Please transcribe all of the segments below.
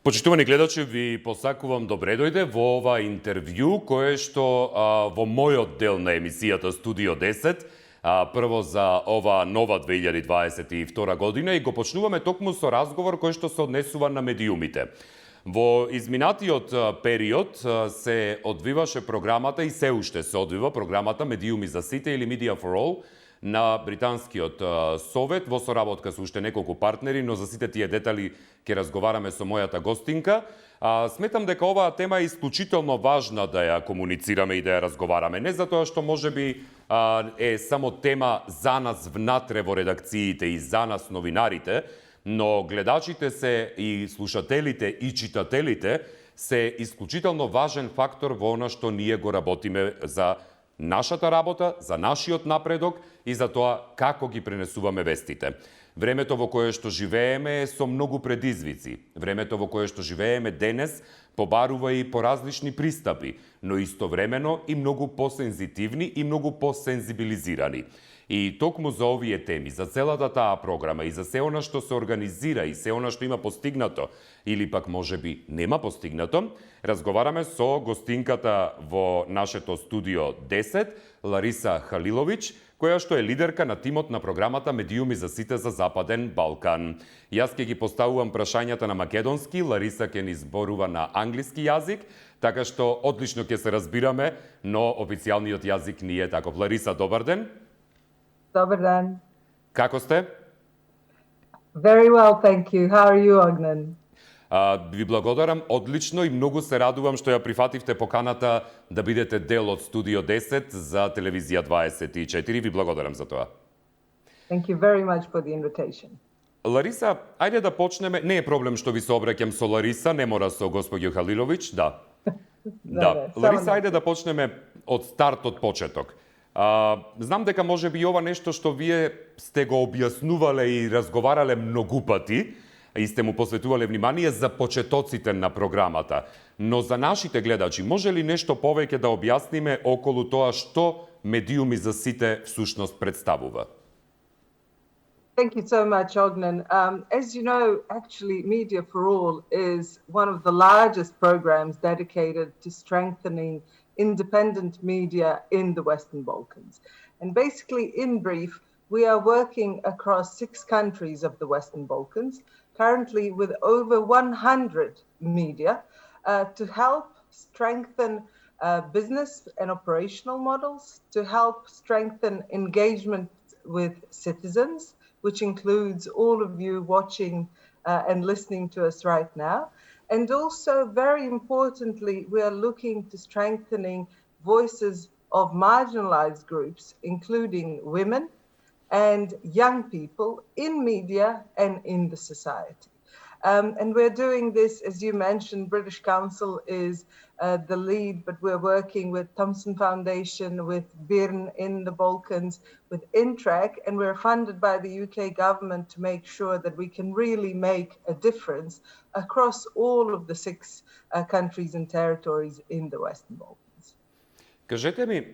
Почитувани гледачи, ви посакувам добре дојде во ова интервју кое што во мојот дел на емисијата Студио 10 прво за ова нова 2022 година и го почнуваме токму со разговор кој што се однесува на медиумите. Во изминатиот период се одвиваше програмата и се уште се одвива програмата Медиуми за сите или Media for All на Британскиот совет во соработка со уште неколку партнери, но за сите тие детали ќе разговараме со мојата гостинка. Сметам дека оваа тема е исклучително важна да ја комуницираме и да ја разговараме. Не затоа што можеби е само тема за нас внатре во редакциите и за нас новинарите, но гледачите се и слушателите и читателите се исклучително важен фактор во она што ние го работиме за нашата работа, за нашиот напредок и за тоа како ги пренесуваме вестите. Времето во кое што живееме е со многу предизвици. Времето во кое што живееме денес побарува и по различни пристапи, но истовремено и многу посензитивни и многу посензибилизирани. И токму за овие теми, за целата таа програма и за се она што се организира и се она што има постигнато или пак можеби нема постигнато, разговараме со гостинката во нашето Студио 10, Лариса Халиловиќ, која што е лидерка на тимот на програмата Медиуми за сите за Западен Балкан. Јас ќе ги поставувам прашањата на македонски, Лариса ќе ни зборува на англиски јазик, така што одлично ќе се разбираме, но официјалниот јазик ни е таков. Лариса, добар ден. Добар ден. Како сте? Very well, thank you. How are you, Ognan? Ви благодарам одлично и многу се радувам што ја прифативте поканата да бидете дел од Студио 10 за телевизија 24. Ви благодарам за тоа. Thank you very much for the invitation. Лариса, ајде да почнеме. Не е проблем што ви се обраќам со Лариса, не мора со господјо Халиловиќ, да. Да. Лариса, ајде да почнеме од старт, од почеток. Знам дека може би ова нешто што вие сте го објаснувале и разговарале многу пати и сте му посветувале внимание за почетоците на програмата. Но за нашите гледачи, може ли нешто повеќе да објасниме околу тоа што Медиуми за сите всушност представува? Thank you so much, Ognan. As you know, actually, Media for All is one of the largest programs dedicated to strengthening independent media in the Western Balkans. And basically, in brief, we are working across 6 countries of the Western Balkans, currently with over 100 media, to help strengthen business and operational models, to help strengthen engagement with citizens, which includes all of you watching and listening to us right now. And also, very importantly, we are looking to strengthening voices of marginalized groups, including women and young people in media and in the society. And we're doing this, as you mentioned, British Council is the lead, but we're working with Thomson Foundation, with BIRN in the Balkans, with Intrac, and we're funded by the UK government to make sure that we can really make a difference across all of the 6 countries and territories in the Western Balkans. Кажете ми,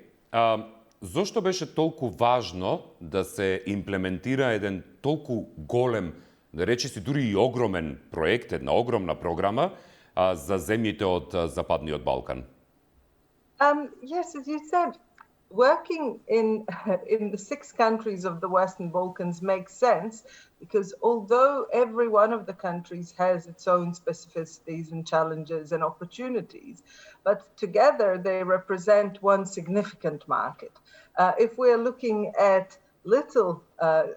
зошто беше толку важно да се имплементира еден толку голем, да речиси дури и огромен проект, една огромна програма за земјите од Западниот Балкан? Yes, as you said, working in the 6 countries of the Western Balkans makes sense because although every one of the countries has its own specificities and challenges and opportunities, but together they represent one significant market. If we're looking at little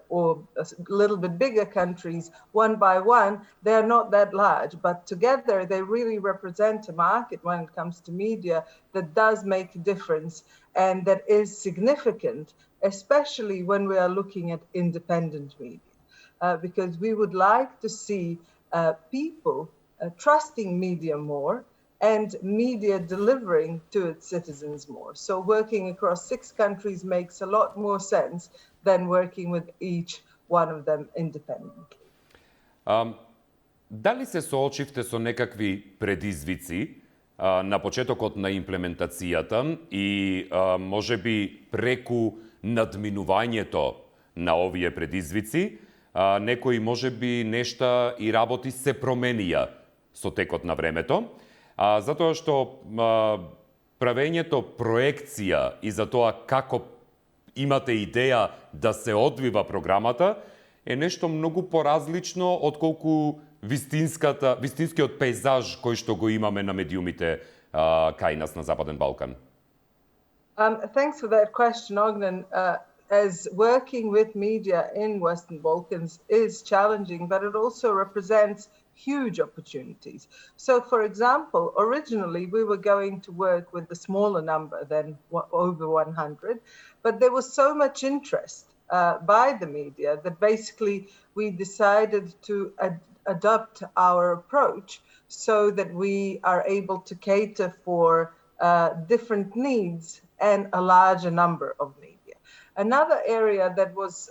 or a little bit bigger countries, one by one, they're not that large, but together they really represent a market when it comes to media that does make a difference and that is significant, especially when we are looking at independent media, because we would like to see people trusting media more and media delivering to its citizens more. So working across 6 countries makes a lot more sense than working with each one of them independently. Дали се соочивте со некакви предизвици на почетокот на имплементацијата и можеби преку надминувањето на овие предизвици, некои можеби нешта и работи се променија со текот на времето, затоа што правењето проекција и за тоа како имате идеја да се одвива програмата е нешто многу поразлично отколку вистинскиот пейзаж кој што го имаме на медиумите кај нас на Западен Балкан. Thanks for that question, Ognen. As working with media in Western Balkans is challenging, but it also represents huge opportunities. So, for example, originally we were going to work with a smaller number than over 100, but there was so much interest by the media that basically we decided to adopt our approach so that we are able to cater for different needs and a larger number of media. Another area that was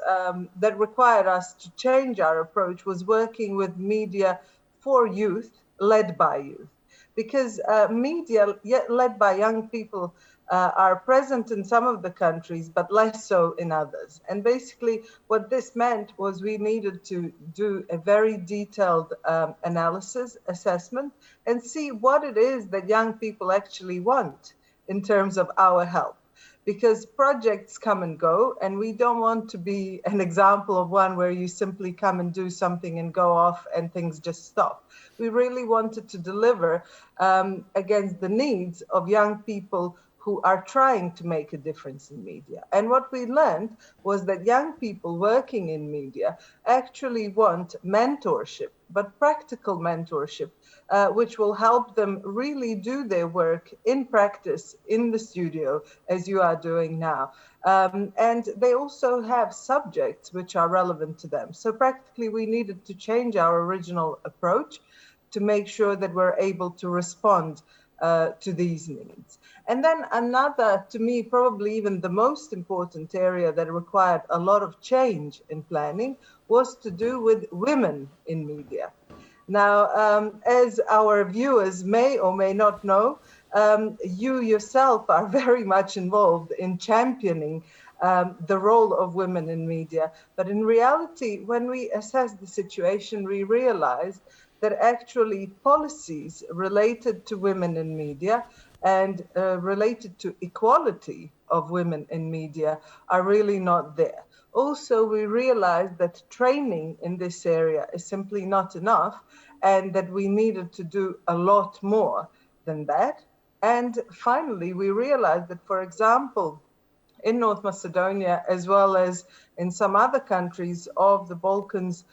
that required us to change our approach was working with media for youth, led by youth, because media led by young people are present in some of the countries, but less so in others. And basically what this meant was we needed to do a very detailed analysis, assessment, and see what it is that young people actually want in terms of our help. Because projects come and go, and we don't want to be an example of one where you simply come and do something and go off and things just stop. We really wanted to deliver against the needs of young people who are trying to make a difference in media. And what we learned was that young people working in media actually want mentorship, but practical mentorship, which will help them really do their work in practice in the studio, as you are doing now. And they also have subjects which are relevant to them. So practically we needed to change our original approach to make sure that we're able to respond to these needs. And then another, to me, probably even the most important area that required a lot of change in planning was to do with women in media. Now, as our viewers may or may not know, you yourself are very much involved in championing the role of women in media. But in reality, when we assess the situation, we realize that actually policies related to women in media and related to equality of women in media are really not there. Also, we realize that training in this area is simply not enough and that we needed to do a lot more than that. And finally, we realized that, for example, in North Macedonia, as well as in some other countries of the Balkans,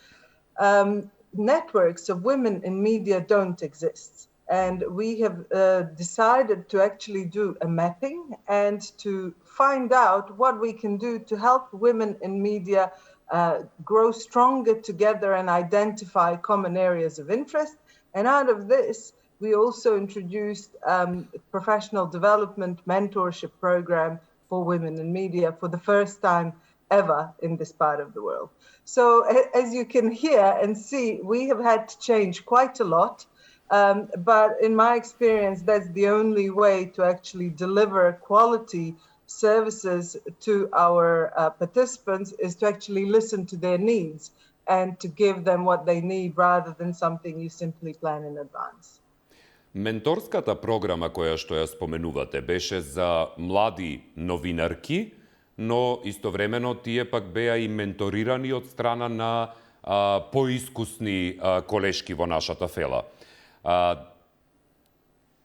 networks of women in media don't exist. And we have decided to actually do a mapping and to find out what we can do to help women in media grow stronger together and identify common areas of interest. And out of this, we also introduced professional development mentorship program for women in media for the first time ever in this part of the world. So as you can hear and see, we have had to change quite a lot. But in my experience, that's the only way to actually deliver quality services to our participants is to actually listen to their needs and to give them what they need rather than something you simply plan in advance. Менторската програма која што ја споменувате беше за млади новинарки, но истовремено тие пак беа и менторирани од страна на поискусни колешки во нашата фела.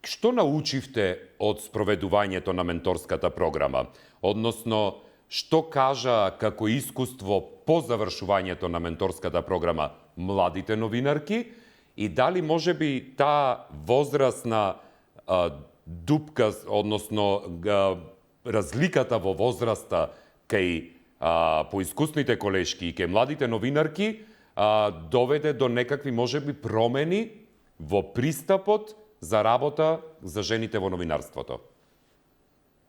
Што научивте од спроведувањето на менторската програма? Односно, што кажа како искуство по завршувањето на менторската програма младите новинарки и дали можеби таа возрастна дупка, односно разликата во возраста кај поискусните колешки и кај младите новинарки доведе до некакви можеби промени во пристапот за работа за жените во новинарството?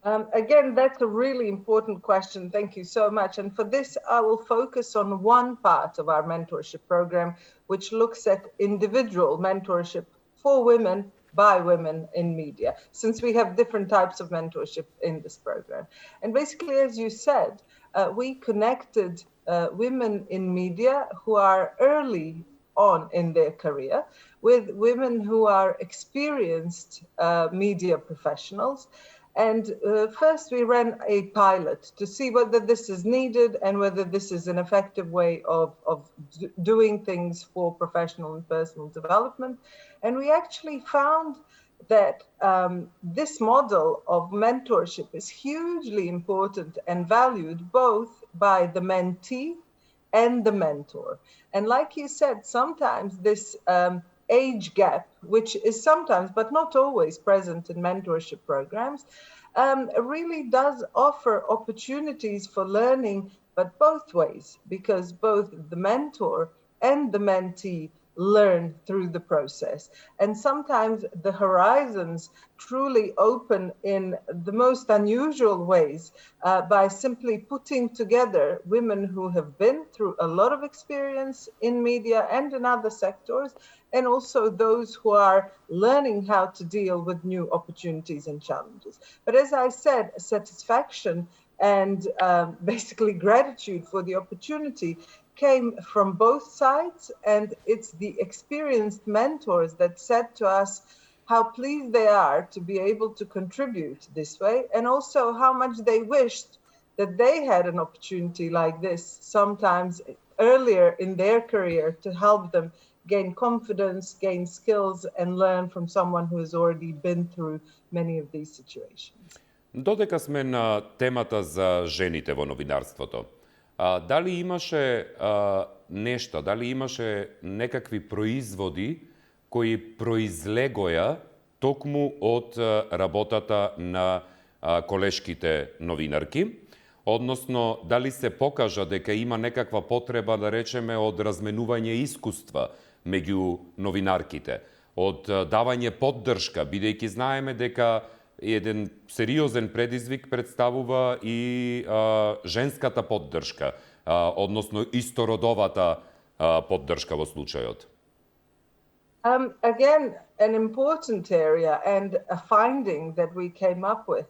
Again, that's a really important question. Thank you so much. And for this, I will focus on one part of our mentorship program, which looks at individual mentorship for women by women in media, since we have different types of mentorship in this program. And basically, as you said, we connected women in media who are early on in their career with women who are experienced media professionals. And first we ran a pilot to see whether this is needed and whether this is an effective way of doing things for professional and personal development. And we actually found that this model of mentorship is hugely important and valued both by the mentee and the mentor. And like you said, sometimes this age gap, which is sometimes, but not always, present in mentorship programs, really does offer opportunities for learning, but both ways, because both the mentor and the mentee learn through the process. And sometimes the horizons truly open in the most unusual ways by simply putting together women who have been through a lot of experience in media and in other sectors, and also those who are learning how to deal with new opportunities and challenges. But as I said, satisfaction and basically gratitude for the opportunity came from both sides, and it's the experienced mentors that said to us how pleased they are to be able to contribute this way, and also how much they wished that they had an opportunity like this sometimes earlier in their career to help them gain confidence, gain skills, and learn from someone who has already been through many of these situations. Додека сме на темата за жените во новинарството, дали имаше нешто, дали имаше некакви производи кои произлегоја токму од работата на колешките новинарки, односно дали се покажа дека има некаква потреба, да речеме, од разменување искуства меѓу новинарките, од давање поддршка, бидејќи знаеме дека еден сериозен предизвик представува и женската поддршка, односно истородовата поддршка во случајот. Again, an important area and a finding that we came up with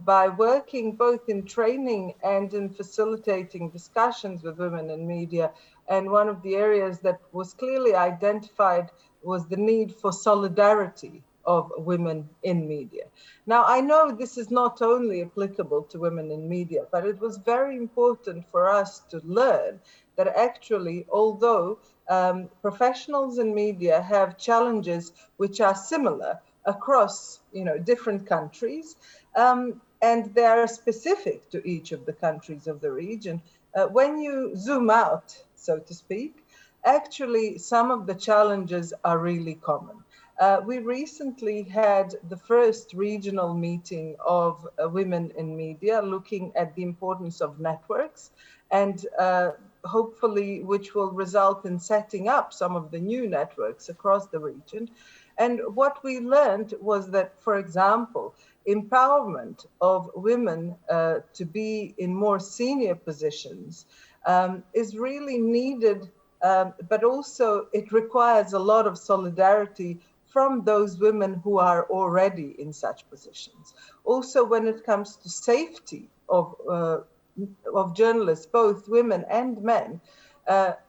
by working both in training and in facilitating discussions with women in media. And one of the areas that was clearly identified was the need for solidarity of women in media. Now, I know this is not only applicable to women in media, but it was very important for us to learn that actually, although professionals in media have challenges which are similar across, different countries, and they are specific to each of the countries of the region, when you zoom out, so to speak, actually some of the challenges are really common. We recently had the first regional meeting of women in media looking at the importance of networks, and hopefully which will result in setting up some of the new networks across the region. And what we learned was that, for example, empowerment of women to be in more senior positions is really needed, but also it requires a lot of solidarity from those women who are already in such positions. Also, when it comes to safety of journalists, both women and men,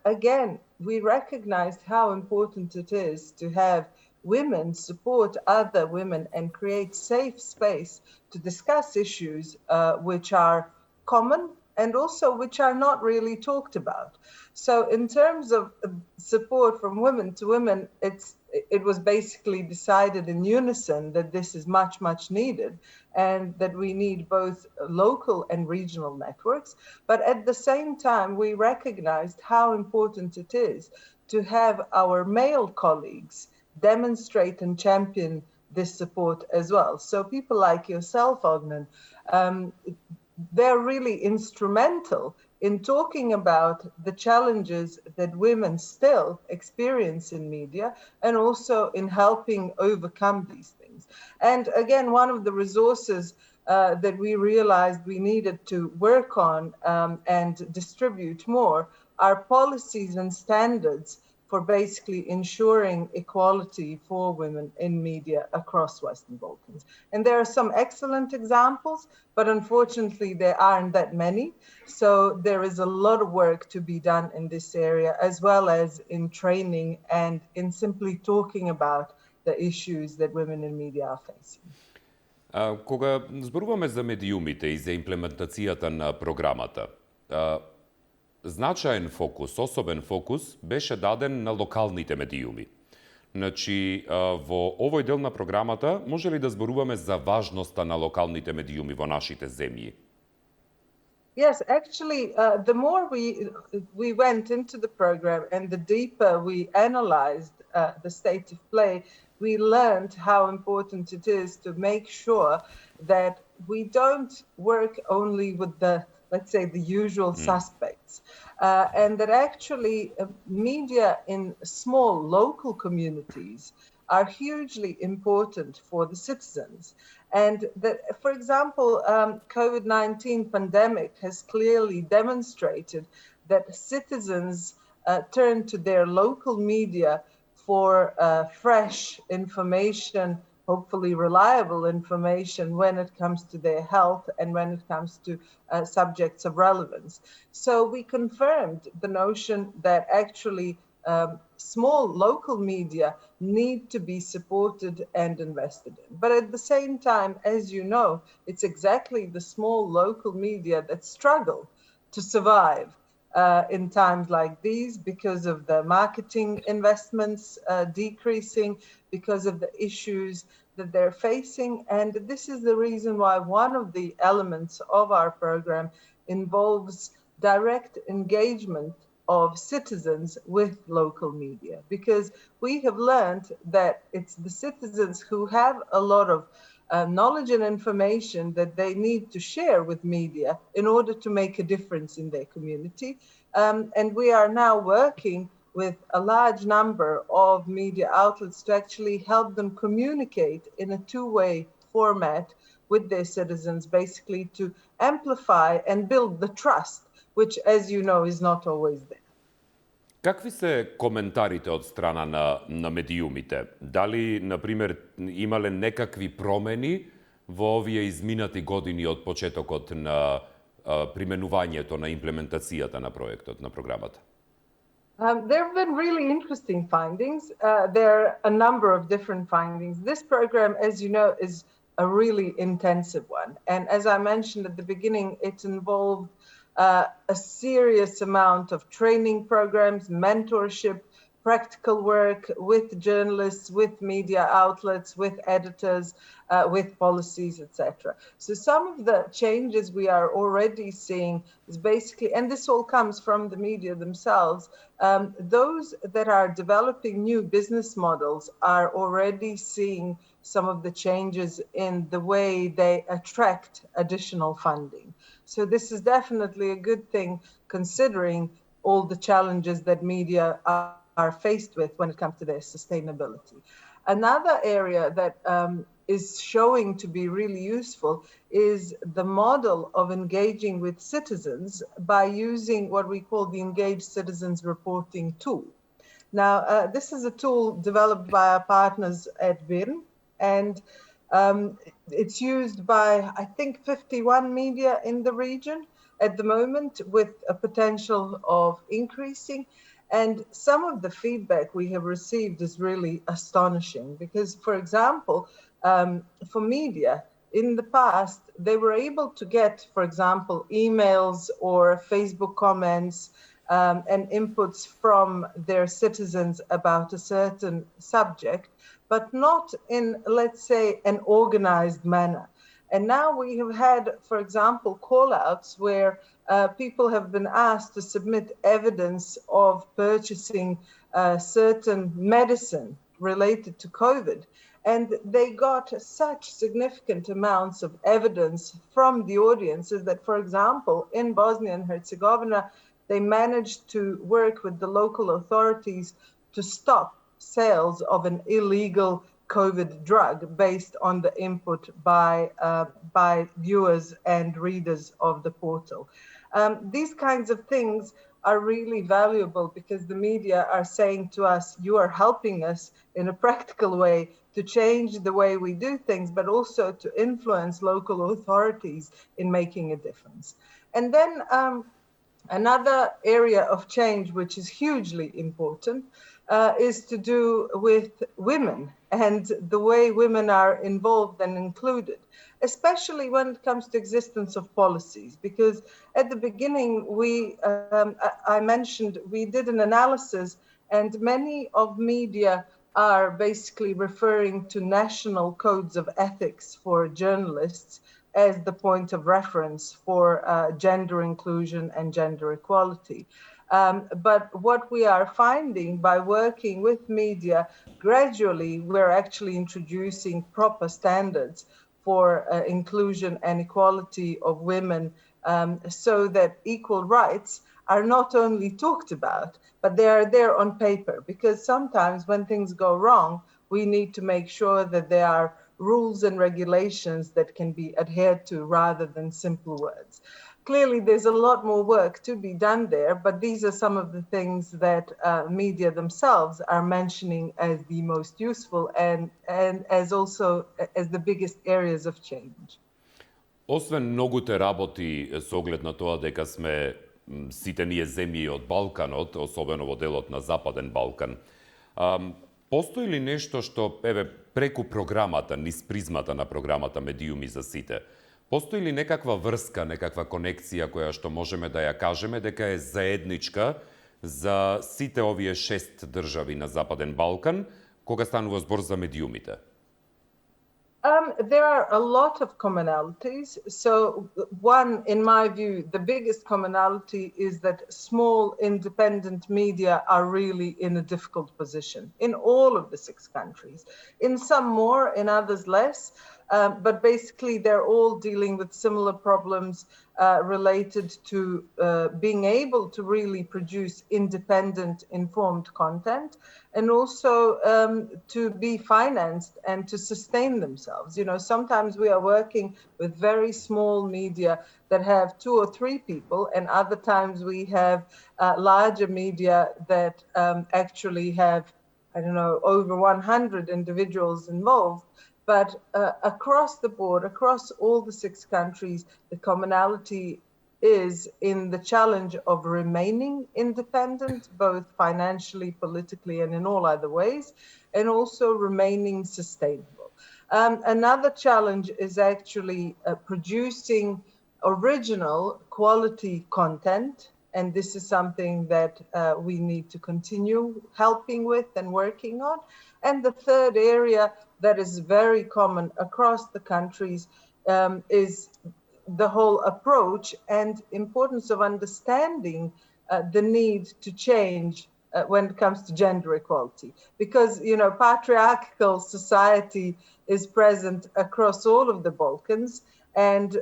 again, we recognized how important it is to have women support other women and create safe space to discuss issues which are common and also which are not really talked about. So in terms of support from women to women, it was basically decided in unison that this is much, much needed, and that we need both local and regional networks. But at the same time, we recognized how important it is to have our male colleagues demonstrate and champion this support as well. So people like yourself, Ognan, they're really instrumental in talking about the challenges that women still experience in media, and also in helping overcome these things. And again, one of the resources that we realized we needed to work on and distribute more are policies and standards for basically ensuring equality for women in media across Western Balkans. And there are some excellent examples, but unfortunately there aren't that many. So there is a lot of work to be done in this area, as well as in training and in simply talking about the issues that women in media are facing. Кога зборуваме за медиумите и за имплементацијата на програмата, значаен фокус, особен фокус, беше даден на локалните медиуми. Значи, во овој дел на програмата, може ли да зборуваме за важноста на локалните медиуми во нашите земји? Yes, actually, the more we went into the program and the deeper we analyzed the state of play, we learned how important it is to make sure that we don't work only with the, let's say, the usual suspects, and that actually media in small local communities are hugely important for the citizens. And that, for example, COVID-19 pandemic has clearly demonstrated that citizens turn to their local media for fresh information, hopefully reliable information when it comes to their health and when it comes to subjects of relevance. So we confirmed the notion that actually small local media need to be supported and invested in. But at the same time, as you know, it's exactly the small local media that struggle to survive in times like these because of the marketing investments decreasing, because of the issues that they're facing. And this is the reason why one of the elements of our program involves direct engagement of citizens with local media, because we have learned that it's the citizens who have a lot of knowledge and information that they need to share with media in order to make a difference in their community. And we are now working with a large number of media outlets to actually help them communicate in a two-way format with their citizens, basically to amplify and build the trust, which, as you know, is not always there. Какви се коментарите од страна на медиумите? Дали, например, имале некакви промени во овие изминати години од почетокот на применувањето на имплементацијата на проектот, на програмата? There have been really interesting findings. There are a number of different findings. This program, as you know, is a really intensive one. And as I mentioned at the beginning, it involved a serious amount of training programs, mentorship, practical work with journalists, with media outlets, with editors, with policies, etc. So some of the changes we are already seeing is basically, and this all comes from the media themselves, those that are developing new business models are already seeing some of the changes in the way they attract additional funding. So this is definitely a good thing, considering all the challenges that media are faced with when it comes to their sustainability. Another area that is showing to be really useful is the model of engaging with citizens by using what we call the Engaged Citizens Reporting tool. Now, this is a tool developed by our partners at BIRN, and it's used by, I think, 51 media in the region at the moment, with a potential of increasing. And some of the feedback we have received is really astonishing because, for example, for media, in the past, they were able to get, for example, emails or Facebook comments and inputs from their citizens about a certain subject, but not in, let's say, an organized manner. And now we have had, for example, call-outs where people have been asked to submit evidence of purchasing certain medicine related to COVID. And they got such significant amounts of evidence from the audiences that, for example, in Bosnia and Herzegovina, they managed to work with the local authorities to stop sales of an illegal COVID drug based on the input by viewers and readers of the portal. These kinds of things are really valuable because the media are saying to us, you are helping us in a practical way to change the way we do things, but also to influence local authorities in making a difference. And then another area of change, which is hugely important, is to do with women and the way women are involved and included, especially when it comes to existence of policies. Because at the beginning, I mentioned, we did an analysis, and many of media are basically referring to national codes of ethics for journalists as the point of reference for gender inclusion and gender equality. But what we are finding by working with media, gradually we're actually introducing proper standards for inclusion and equality of women, so that equal rights are not only talked about, but they are there on paper. Because sometimes when things go wrong, we need to make sure that there are rules and regulations that can be adhered to rather than simple words. Clearly, there's a lot more work to be done there, but these are some of the things that media themselves are mentioning as the most useful and as also as the biggest areas of change. Освен многуте работи со оглед на тоа дека сме сите ние земји од Балканот, особено во делот на Западен Балкан, постои ли нешто што, преку програмата, низ призмата на програмата Медиуми за сите, постои ли некаква врска, некаква конекција која што можеме да ја кажеме дека е заедничка за сите овие 6 држави на Западен Балкан, кога станува збор за медиумите? There are a lot of commonalities. So one, in my view, the biggest commonality is that small independent media are really in a difficult position in all of the 6 countries. In some more, in others less. But basically, they're all dealing with similar problems related to being able to really produce independent, informed content, and also to be financed and to sustain themselves. You know, sometimes we are working with very small media that have 2 or 3 people, and other times we have larger media that actually have, over 100 individuals involved. But across the board, across all the 6 countries, the commonality is in the challenge of remaining independent, both financially, politically, and in all other ways, and also remaining sustainable. Another challenge is actually producing original quality content, and this is something that we need to continue helping with and working on. And the third area that is very common across the countries is the whole approach and importance of understanding the need to change when it comes to gender equality. Because, patriarchal society is present across all of the Balkans, and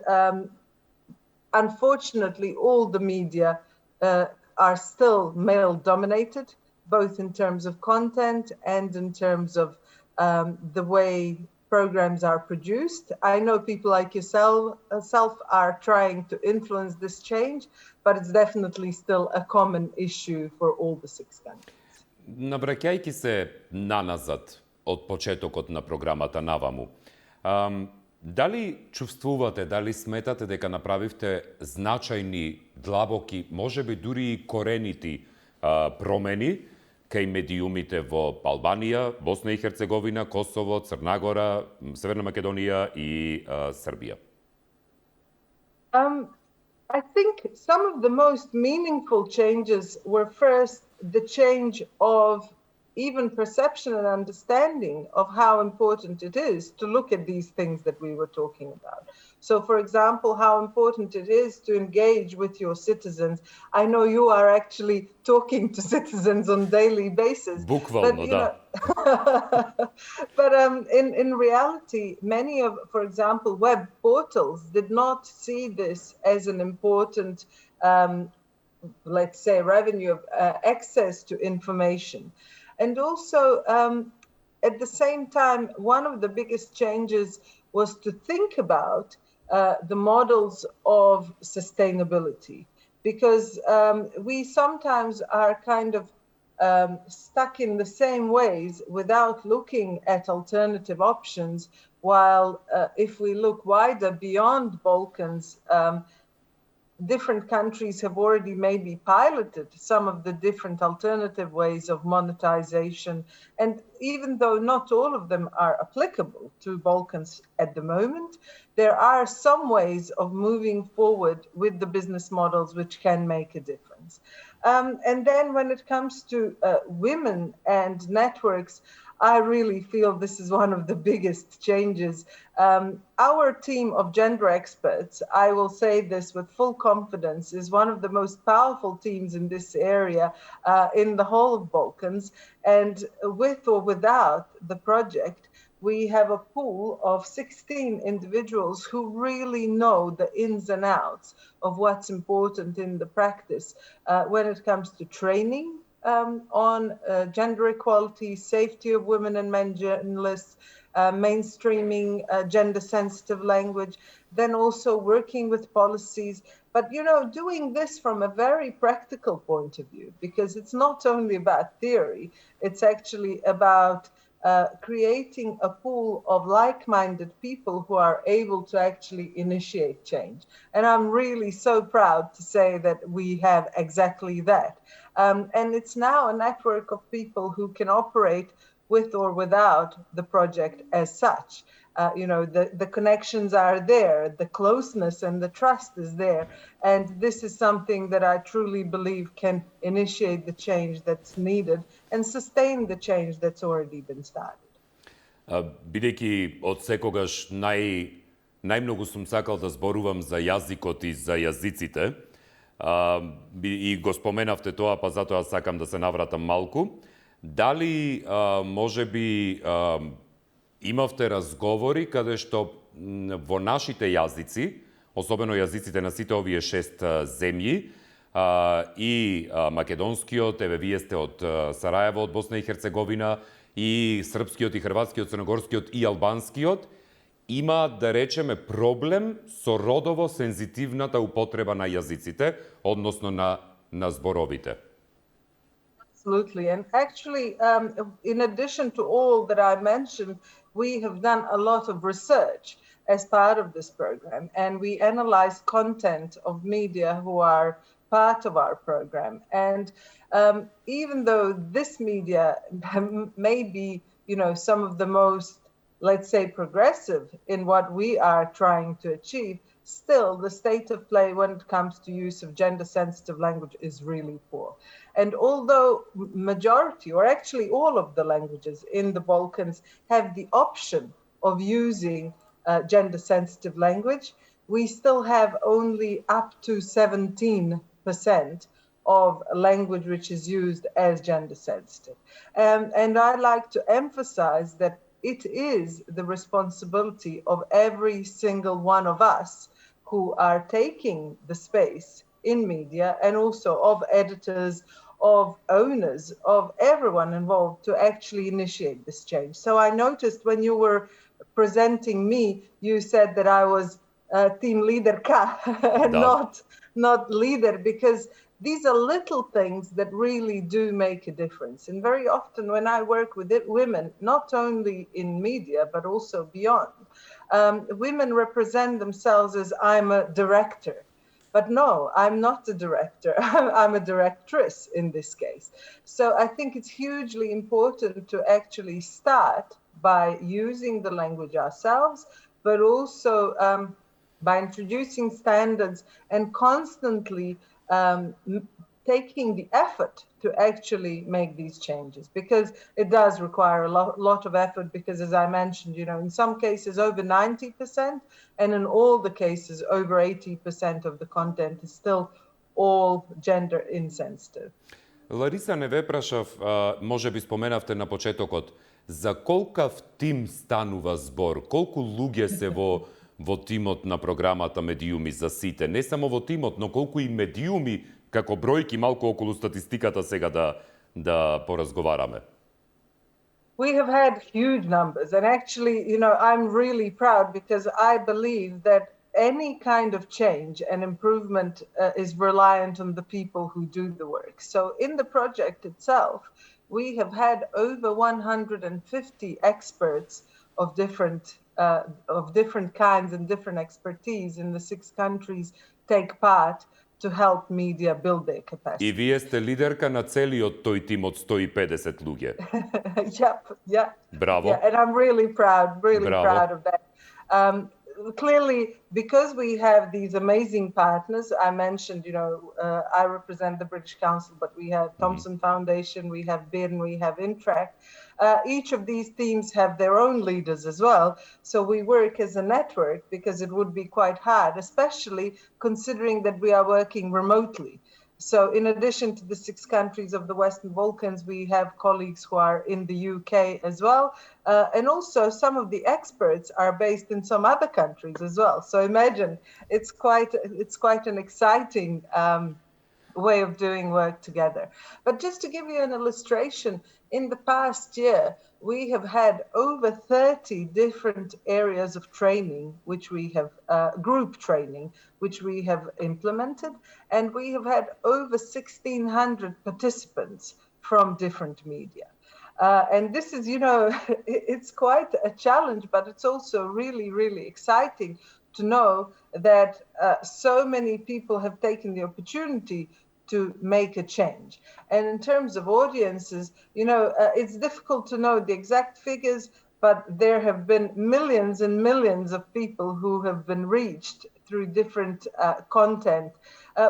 unfortunately, all the media are still male-dominated, both in terms of content and in terms of the way programs are produced. I know people like yourself are trying to influence this change, but it's definitely still a common issue for all the 6 countries. Навраќајќи се наназад од почетокот на програмата наваму, дали чувствувате, дали сметате дека направивте значајни, длабоки, можеби дури и коренити промени кај медиумите во Албанија, Босна и Херцеговина, Косово, Црна Гора, Северна Македонија и Србија? I think some of the most meaningful changes were first the change of even perception and understanding of how important it is to look at these things that we were talking about. So, for example, how important it is to engage with your citizens. I know you are actually talking to citizens on a daily basis. Буквално, да. But in reality, many of, for example, web portals did not see this as an important, let's say, revenue of access to information. And also, at the same time, one of the biggest changes was to think about the models of sustainability. because we sometimes are kind of stuck in the same ways without looking at alternative options, while if we look wider beyond Balkans, different countries have already maybe piloted some of the different alternative ways of monetization. And even though not all of them are applicable to Balkans at the moment, there are some ways of moving forward with the business models which can make a difference. And then when it comes to women and networks, I really feel this is one of the biggest changes. Our team of gender experts, I will say this with full confidence, is one of the most powerful teams in this area in the whole of Balkans. And with or without the project, we have a pool of 16 individuals who really know the ins and outs of what's important in the practice when it comes to training on gender equality, safety of women and men journalists, mainstreaming gender-sensitive language, then also working with policies. But, doing this from a very practical point of view, because it's not only about theory, it's actually about creating a pool of like-minded people who are able to actually initiate change. And I'm really so proud to say that we have exactly that. And it's now a network of people who can operate with or without the project as such. The connections are there, the closeness and the trust is there. And this is something that I truly believe can initiate the change that's needed and sustain the change that's already been started. Бидејќи од секогаш најмногу сум сакал да зборувам за јазикот и за јазиците, и го споменавте тоа, па затоа сакам да се навратам малку. Дали можеби имавте разговори каде што во нашите јазици, особено јазиците на сите овие 6 земји, и македонскиот, еве вие сте од Сараево, од Босна и Херцеговина, и српскиот, и хрватскиот, црногорскиот, и албанскиот, има, да речеме, проблем со родово сензитивната употреба на јазиците, односно на зборовите. Absolutely. And actually, in addition to all that I mentioned, we have done a lot of research as part of this program, and we analyze content of media who are part of our program. And even though this media may be, some of the most, let's say, progressive in what we are trying to achieve, still the state of play when it comes to use of gender-sensitive language is really poor. And although majority, or actually all of the languages in the Balkans have the option of using gender-sensitive language, we still have only up to 17% of language which is used as gender-sensitive. And I like to emphasize that it is the responsibility of every single one of us who are taking the space in media, and also of editors, of owners, of everyone involved to actually initiate this change. So I noticed when you were presenting me, you said that I was team leader and not leader, because these are little things that really do make a difference. And very often when I work with women, not only in media, but also beyond, women represent themselves as I'm a director. But no, I'm not a director. I'm a directress in this case. So I think it's hugely important to actually start by using the language ourselves, but also by introducing standards and constantly taking the effort to actually make these changes, because it does require a lot of effort, because as I mentioned, in some cases over 90%, and in all the cases over 80% of the content is still all gender insensitive. Лариса, не ве прашав, може би споменавте на почетокот, за колкав тим станува збор, колку луѓе се во тимот на програмата Медиуми за сите, не само во тимот, но колку и медиуми, како бројки малку околу статистиката сега да поразговараме? We have had huge numbers, and actually, I'm really proud, because I believe that any kind of change and improvement is reliant on the people who do the work. So in the project itself, we have had over 150 experts of different kinds and different expertise in the 6 countries take part to help media build their capacity. И вие сте лидерка на целиот тој тим од 150 луѓе. Yeah. Браво. Yeah, and I'm really proud of that. Clearly, because we have these amazing partners, I mentioned, I represent the British Council, but we have Thomson Foundation, we have BIN, we have Intract. Each of these teams have their own leaders as well. So we work as a network because it would be quite hard, especially considering that we are working remotely. So in addition to the 6 countries of the Western Balkans, we have colleagues who are in the UK as well. And also some of the experts are based in some other countries as well. So imagine, it's quite an exciting way of doing work together. But just to give you an illustration, in the past year, we have had over 30 different areas of training, which we have, group training, which we have implemented. And we have had over 1,600 participants from different media. And this is, it's quite a challenge, but it's also really, really exciting to know that so many people have taken the opportunity to make a change. And in terms of audiences, it's difficult to know the exact figures, but there have been millions and millions of people who have been reached through different content.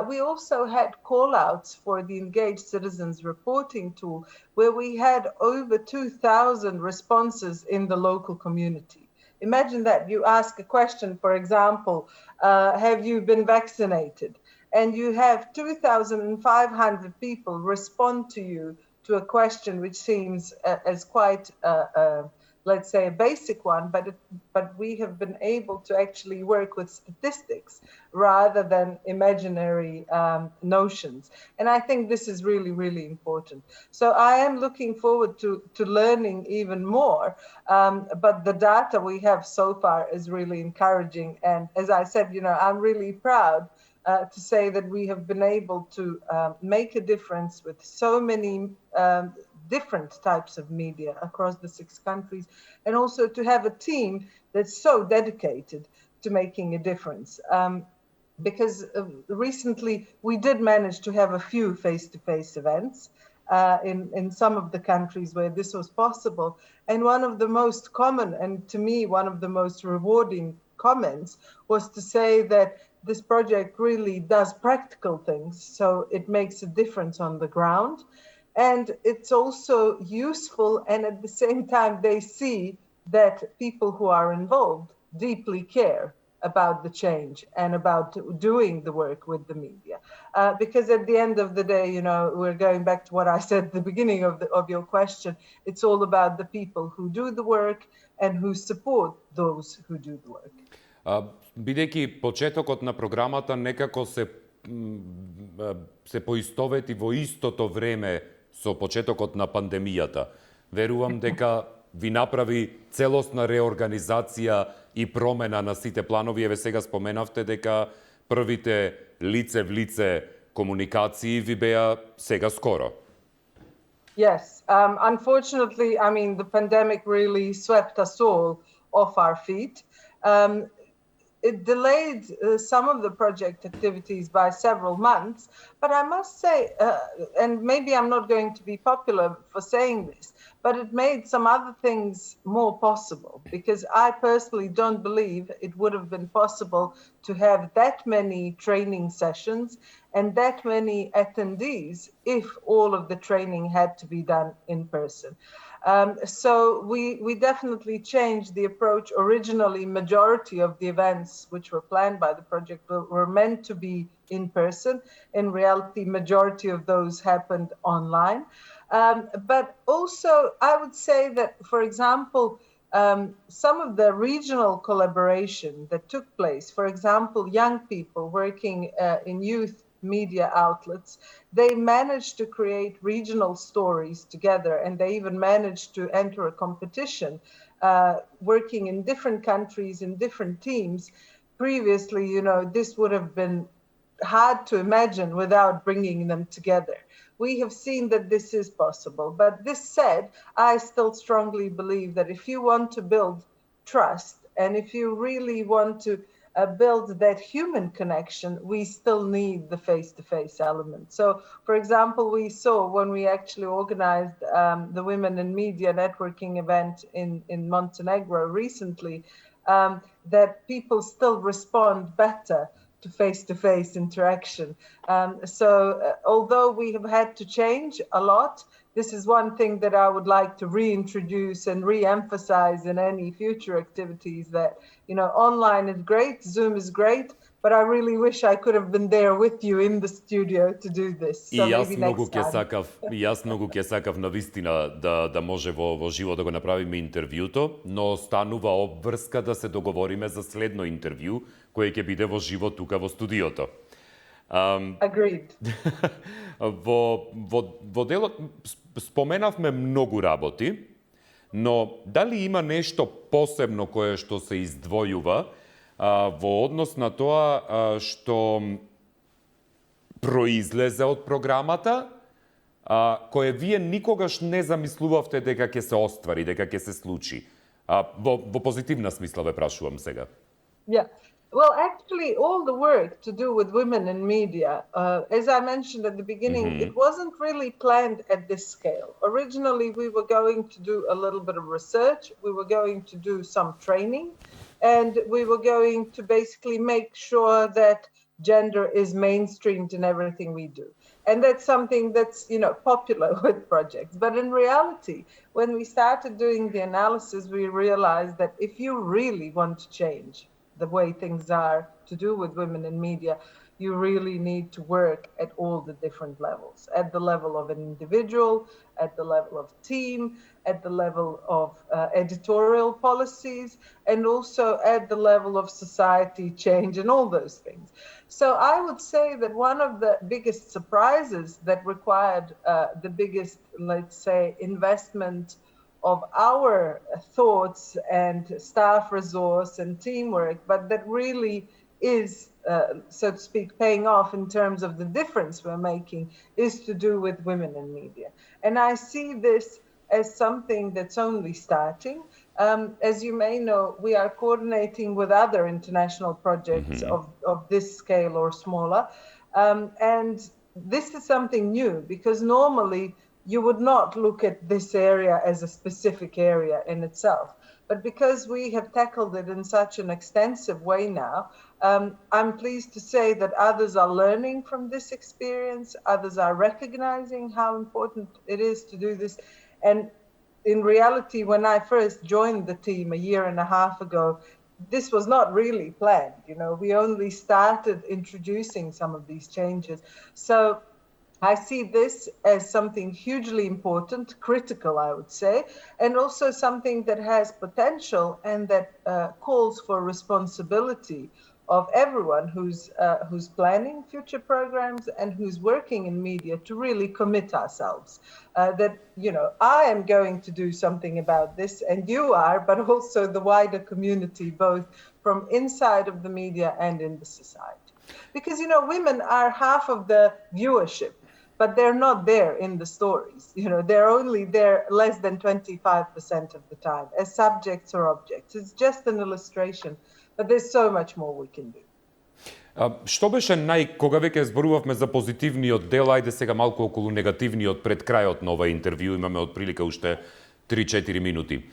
We also had call-outs for the Engaged Citizens reporting tool, where we had over 2,000 responses in the local community. Imagine that you ask a question, for example, have you been vaccinated? And you have 2,500 people respond to you to a question which seems as quite, let's say, a basic one, but we have been able to actually work with statistics rather than imaginary notions. And I think this is really, really important. So I am looking forward to learning even more, but the data we have so far is really encouraging. And as I said, I'm really proud to say that we have been able to make a difference with so many different types of media across the 6 countries, and also to have a team that's so dedicated to making a difference. Because recently we did manage to have a few face-to-face events in some of the countries where this was possible. And one of the most common, and to me, one of the most rewarding comments was to say that this project really does practical things, so it makes a difference on the ground. And it's also useful, and at the same time, they see that people who are involved deeply care about the change and about doing the work with the media. Because at the end of the day, we're going back to what I said at the beginning of your question. It's all about the people who do the work and who support those who do the work. Бидејќи почетокот на програмата некако се поистовети во истото време со почетокот на пандемијата, верувам дека ви направи целосна реорганизација и промена на сите планови. Еве сега споменавте дека првите лице в лице комуникации ви беа сега скоро. Yes, unfortunately, the pandemic really swept us all off our feet. It delayed some of the project activities by several months, but I must say, and maybe I'm not going to be popular for saying this, but it made some other things more possible, because I personally don't believe it would have been possible to have that many training sessions and that many attendees if all of the training had to be done in person. So we definitely changed the approach. Originally, majority of the events which were planned by the project were meant to be in person. In reality, majority of those happened online. But also, I would say that, for example, some of the regional collaboration that took place, for example, young people working in youth media outlets, they managed to create regional stories together, and they even managed to enter a competition working in different countries, in different teams, previously, this would have been hard to imagine without bringing them together. We have seen that this is possible. But this said, I still strongly believe that if you want to build trust and if you really want to build that human connection, we still need the face-to-face element. So, for example, we saw when we actually organized the Women in Media networking event in Montenegro recently, that people still respond better to face-to-face interaction. Although we have had to change a lot, this is one thing that I would like to reintroduce and re-emphasize in any future activities, that, online is great, Zoom is great, but I really wish I could have been there with you in the studio to do this. So maybe next time. И јас многу ќе сакав навистина да може во живо да го направиме интервјуто, но станува обврска да се договориме за следно интервју кој ќе биде во живо тука во студиото. Agreed. Во делот споменавме многу работи, но дали има нешто посебно кое што се издвојува во однос на тоа што произлезе од програмата, кое вие никогаш не замислувавте дека ќе се оствари, дека ќе се случи? Во позитивна смисла ве прашувам сега. Yeah. Well, actually, all the work to do with women in media, as I mentioned at the beginning, it wasn't really planned at this scale. Originally, we were going to do a little bit of research, we were going to do some training, and we were going to basically make sure that gender is mainstreamed in everything we do. And that's something that's, popular with projects. But in reality, when we started doing the analysis, we realized that if you really want to change the way things are to do with women in media, you really need to work at all the different levels, at the level of an individual, at the level of team, at the level of editorial policies, and also at the level of society change and all those things. So I would say that one of the biggest surprises that required the biggest, let's say, investment of our thoughts and staff resource and teamwork, but that really is, so to speak, paying off in terms of the difference we're making, is to do with women in media. And I see this as something that's only starting. As you may know, we are coordinating with other international projects of this scale or smaller. And this is something new, because normally you would not look at this area as a specific area in itself. But because we have tackled it in such an extensive way now, I'm pleased to say that others are learning from this experience, others are recognizing how important it is to do this. And in reality, when I first joined the team a year and a half ago, this was not really planned. We only started introducing some of these changes. So I see this as something hugely important, critical, I would say, and also something that has potential and that calls for responsibility of everyone who's planning future programs and who's working in media to really commit ourselves. That, I am going to do something about this, and you are, but also the wider community, both from inside of the media and in the society. Because, women are half of the viewership, but they're not there in the stories. They're only there less than 25% of the time as subjects or objects. It's just an illustration, but there's so much more we can do. Што беше кога веќе зборувавме за позитивниот дел, ајде сега малку околу негативниот пред крајот на ова интервју, имаме отприлика уште 3-4 минути.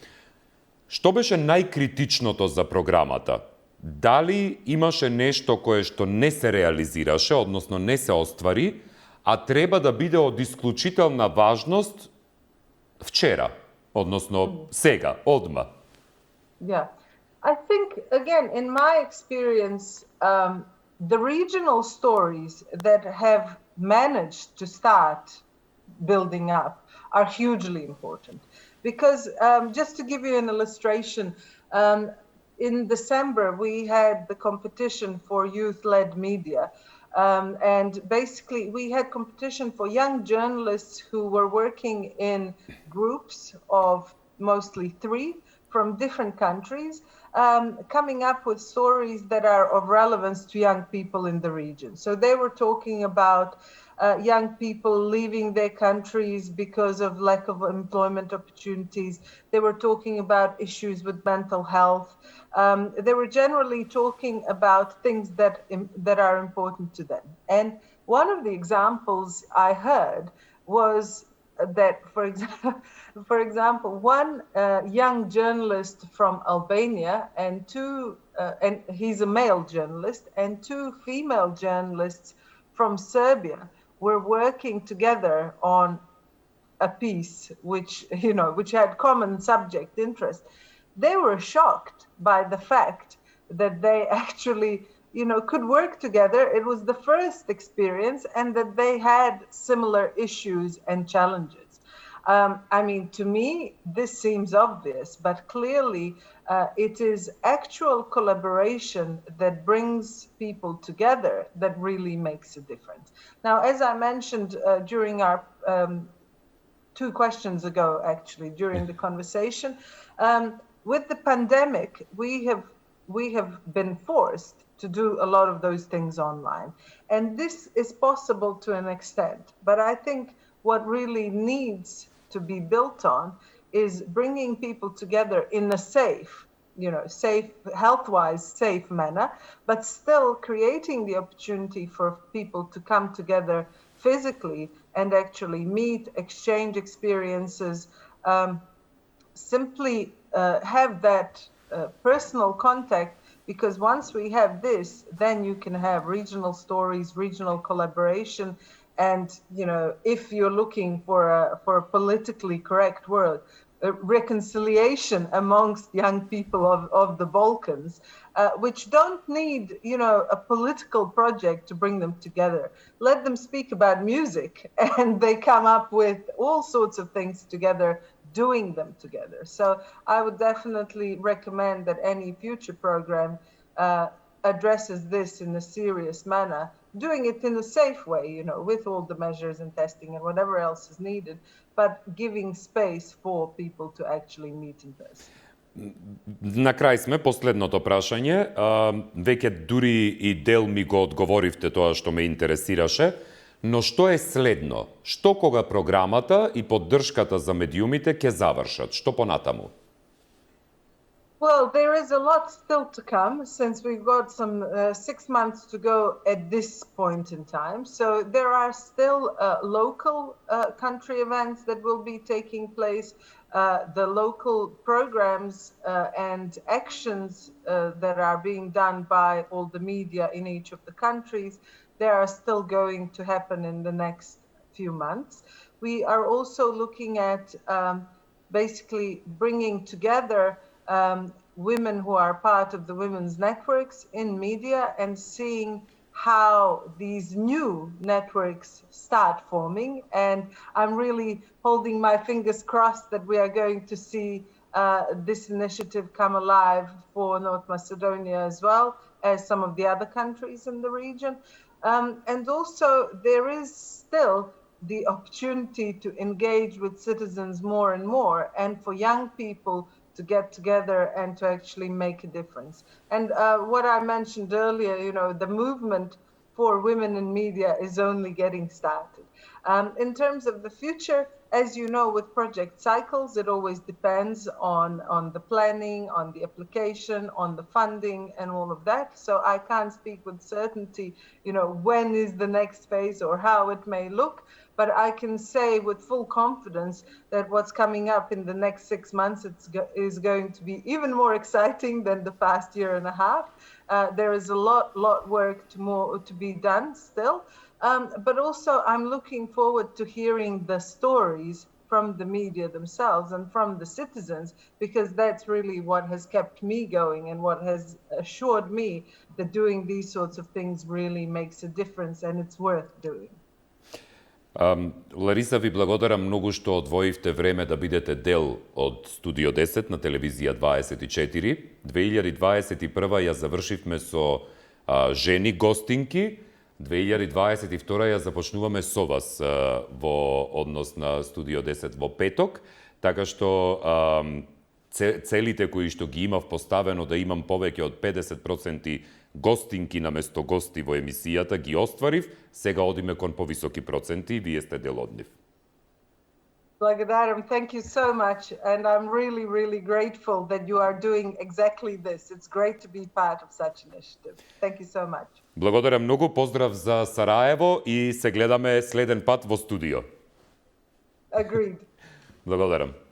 Што беше најкритичното за програмата? Дали имаше нешто кое што не се реализираше, односно не се оствари, а треба да биде од исклучителна важност вчера, односно сега, одма? Yeah. I think, again, in my experience, the regional stories that have managed to start building up are hugely important. Because just to give you an illustration, in December, we had the competition for youth-led media. And basically, we had competition for young journalists who were working in groups of mostly 3 from different countries, coming up with stories that are of relevance to young people in the region. So they were talking about young people leaving their countries because of lack of employment opportunities. They were talking about issues with mental health. They were generally talking about things that are important to them. And one of the examples I heard was that, for example, one young journalist from Albania and and he's a male journalist, and two female journalists from Serbia were working together on a piece which had common subject interest. They were shocked by the fact that they actually could work together. It was the first experience, and that they had similar issues and challenges. I mean, to me, this seems obvious, but clearly it is actual collaboration that brings people together that really makes a difference. Now, as I mentioned during our 2 questions ago, actually, during the conversation, with the pandemic, we have been forced to do a lot of those things online. And this is possible to an extent. But I think what really needs to be built on is bringing people together in a safe, health-wise safe manner, but still creating the opportunity for people to come together physically and actually meet, exchange experiences, simply have that personal contact. Because once we have this, then you can have regional stories, regional collaboration, and if you're looking for a politically correct word, reconciliation amongst young people of the Balkans, which don't need a political project to bring them together. Let them speak about music, and they come up with all sorts of things together, doing them together. So I would definitely recommend that any future program addresses this in a serious manner, doing it in a safe way, with all the measures and testing and whatever else is needed, but giving space for people to actually meet in person. На крај сме, последното прашање. Веќе дури и дел ми го одговоривте тоа што ме интересираше, но што е следно? Што кога програмата и поддршката за медиумите ќе завршат? Што понатаму? Well, there is a lot still to come, since we've got some 6 months to go at this point in time. So there are still local country events that will be taking place. The local programs and actions that are being done by all the media in each of the countries, they are still going to happen in the next few months. We are also looking at basically bringing together women who are part of the women's networks in media and seeing how these new networks start forming. And I'm really holding my fingers crossed that we are going to see this initiative come alive for North Macedonia as well as some of the other countries in the region. And also there is still the opportunity to engage with citizens more and more, and for young people to get together and to actually make a difference. And what I mentioned earlier, the movement for women in media is only getting started. In terms of the future, as you know, with project cycles, it always depends on the planning, on the application, on the funding, and all of that. So I can't speak with certainty, when is the next phase or how it may look. But I can say with full confidence that what's coming up in the next 6 months is going to be even more exciting than the past year and a half. There is a lot work to be done still. But also I'm looking forward to hearing the stories from the media themselves and from the citizens, because that's really what has kept me going and what has assured me that doing these sorts of things really makes a difference and it's worth doing. Лариса, ви благодарам многу што одвоивте време да бидете дел од Студио 10 на телевизија 24. 2021 ја завршивме со жени гостинки, 2022 ја започнуваме со вас во однос на Студио 10 во петок, така што целите кои што ги имав поставено да имам повеќе од 50% гостинки наместо гости во емисијата, ги остварив, сега одиме кон повисоки проценти и вие сте дел од нив. Благодарам, thank you so much, and I'm really, really grateful that you are doing exactly this. It's great to be part of such initiative. Thank you so much. Благодарам многу, поздрав за Сараево и се гледаме следен пат во студио. Agreed. Благодарам.